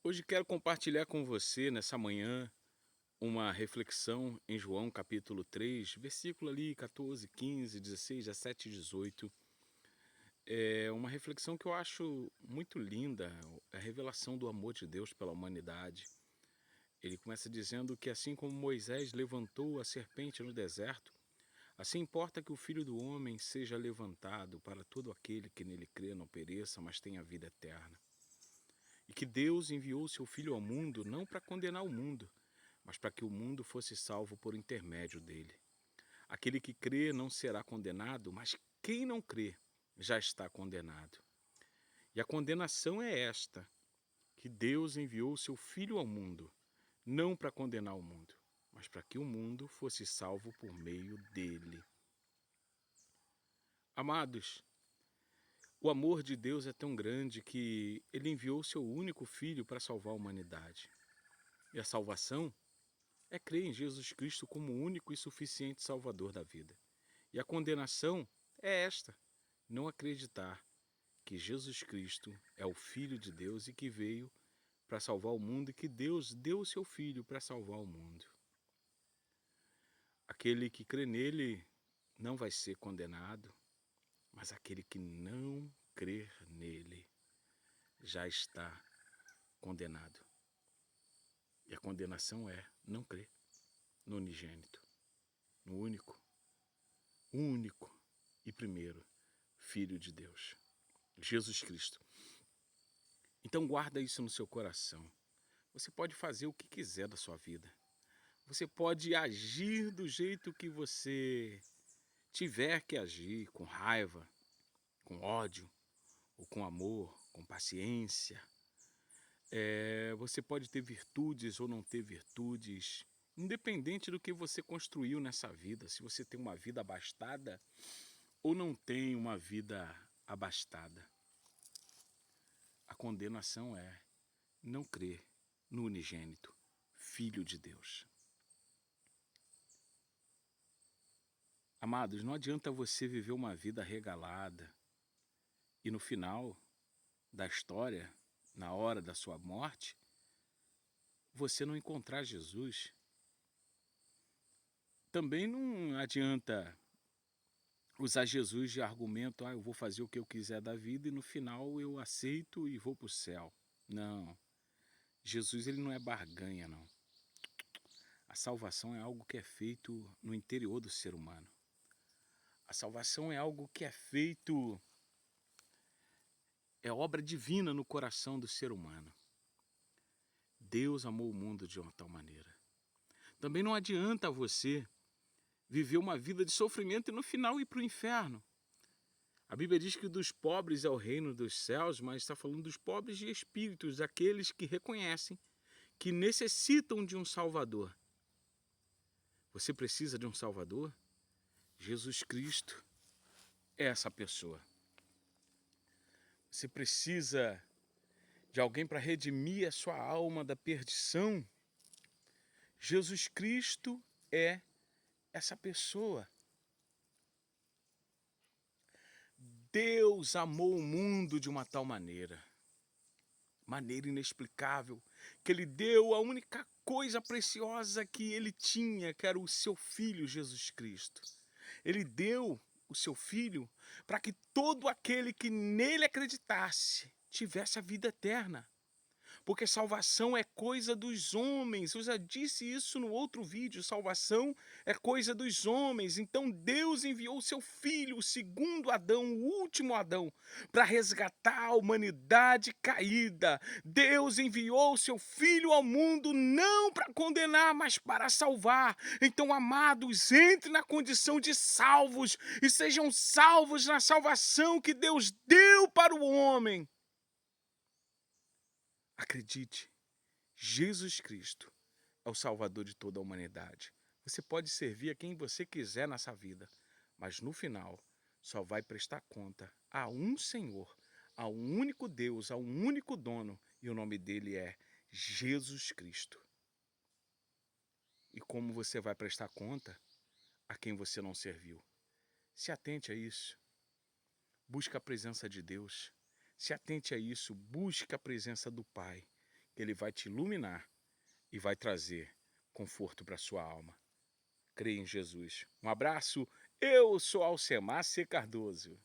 Hoje quero compartilhar com você, nessa manhã, uma reflexão em João capítulo 3, versículo ali 14, 15, 16, 17 e 18. É uma reflexão que eu acho muito linda, a revelação do amor de Deus pela humanidade. Ele começa dizendo que assim como Moisés levantou a serpente no deserto, assim importa que o Filho do Homem seja levantado para todo aquele que nele crê não pereça, mas tenha vida eterna. E que Deus enviou seu Filho ao mundo não para condenar o mundo, mas para que o mundo fosse salvo por intermédio dele. Aquele que crê não será condenado, mas quem não crê já está condenado. E a condenação é esta, que Deus enviou seu Filho ao mundo, não para condenar o mundo, mas para que o mundo fosse salvo por meio dele. Amados, o amor de Deus é tão grande que ele enviou seu único Filho para salvar a humanidade. E a salvação é crer em Jesus Cristo como o único e suficiente Salvador da vida. E a condenação é esta: não acreditar que Jesus Cristo é o Filho de Deus e que veio para salvar o mundo e que Deus deu o seu Filho para salvar o mundo. Aquele que crê nele não vai ser condenado, mas aquele que não crer nele já está condenado. E a condenação é não crer no unigênito, no único e primeiro Filho de Deus, Jesus Cristo. Então guarda isso no seu coração. Você pode fazer o que quiser da sua vida. Você pode agir do jeito que você tiver que agir, com raiva, com ódio, ou com amor, com paciência. Você pode ter virtudes ou não ter virtudes, independente do que você construiu nessa vida. Se você tem uma vida abastada ou não tem uma vida abastada. A condenação é não crer no unigênito, Filho de Deus. Amados, não adianta você viver uma vida regalada e no final da história, na hora da sua morte, você não encontrar Jesus. Também não adianta usar Jesus de argumento, eu vou fazer o que eu quiser da vida e no final eu aceito e vou para o céu. Não, Jesus ele não é barganha, não. A salvação é algo que é feito no interior do ser humano. A salvação é algo que é feito, é obra divina no coração do ser humano. Deus amou o mundo de uma tal maneira. Também não adianta você viver uma vida de sofrimento e no final ir para o inferno. A Bíblia diz que dos pobres é o reino dos céus, mas está falando dos pobres de espíritos, aqueles que reconhecem que necessitam de um Salvador. Você precisa de um Salvador? Jesus Cristo é essa pessoa. Você precisa de alguém para redimir a sua alma da perdição? Jesus Cristo é essa pessoa. Deus amou o mundo de uma tal maneira inexplicável, que ele deu a única coisa preciosa que ele tinha, que era o seu Filho Jesus Cristo. Ele deu o seu Filho para que todo aquele que nele acreditasse tivesse a vida eterna. Porque salvação é coisa dos homens. Eu já disse isso no outro vídeo. Salvação é coisa dos homens. Então Deus enviou o seu Filho, o segundo Adão, o último Adão, para resgatar a humanidade caída. Deus enviou o seu Filho ao mundo não para condenar, mas para salvar. Então, amados, entre na condição de salvos e sejam salvos na salvação que Deus deu para o homem. Acredite, Jesus Cristo é o Salvador de toda a humanidade. Você pode servir a quem você quiser nessa vida, mas no final só vai prestar conta a um Senhor, a um único Deus, a um único dono, e o nome dele é Jesus Cristo. E como você vai prestar conta a quem você não serviu? Se atente a isso. Busque a presença de Deus. Se atente a isso, busque a presença do Pai, Ele vai te iluminar e vai trazer conforto para sua alma. Creia em Jesus. Um abraço, eu sou Alcemar C. Cardoso.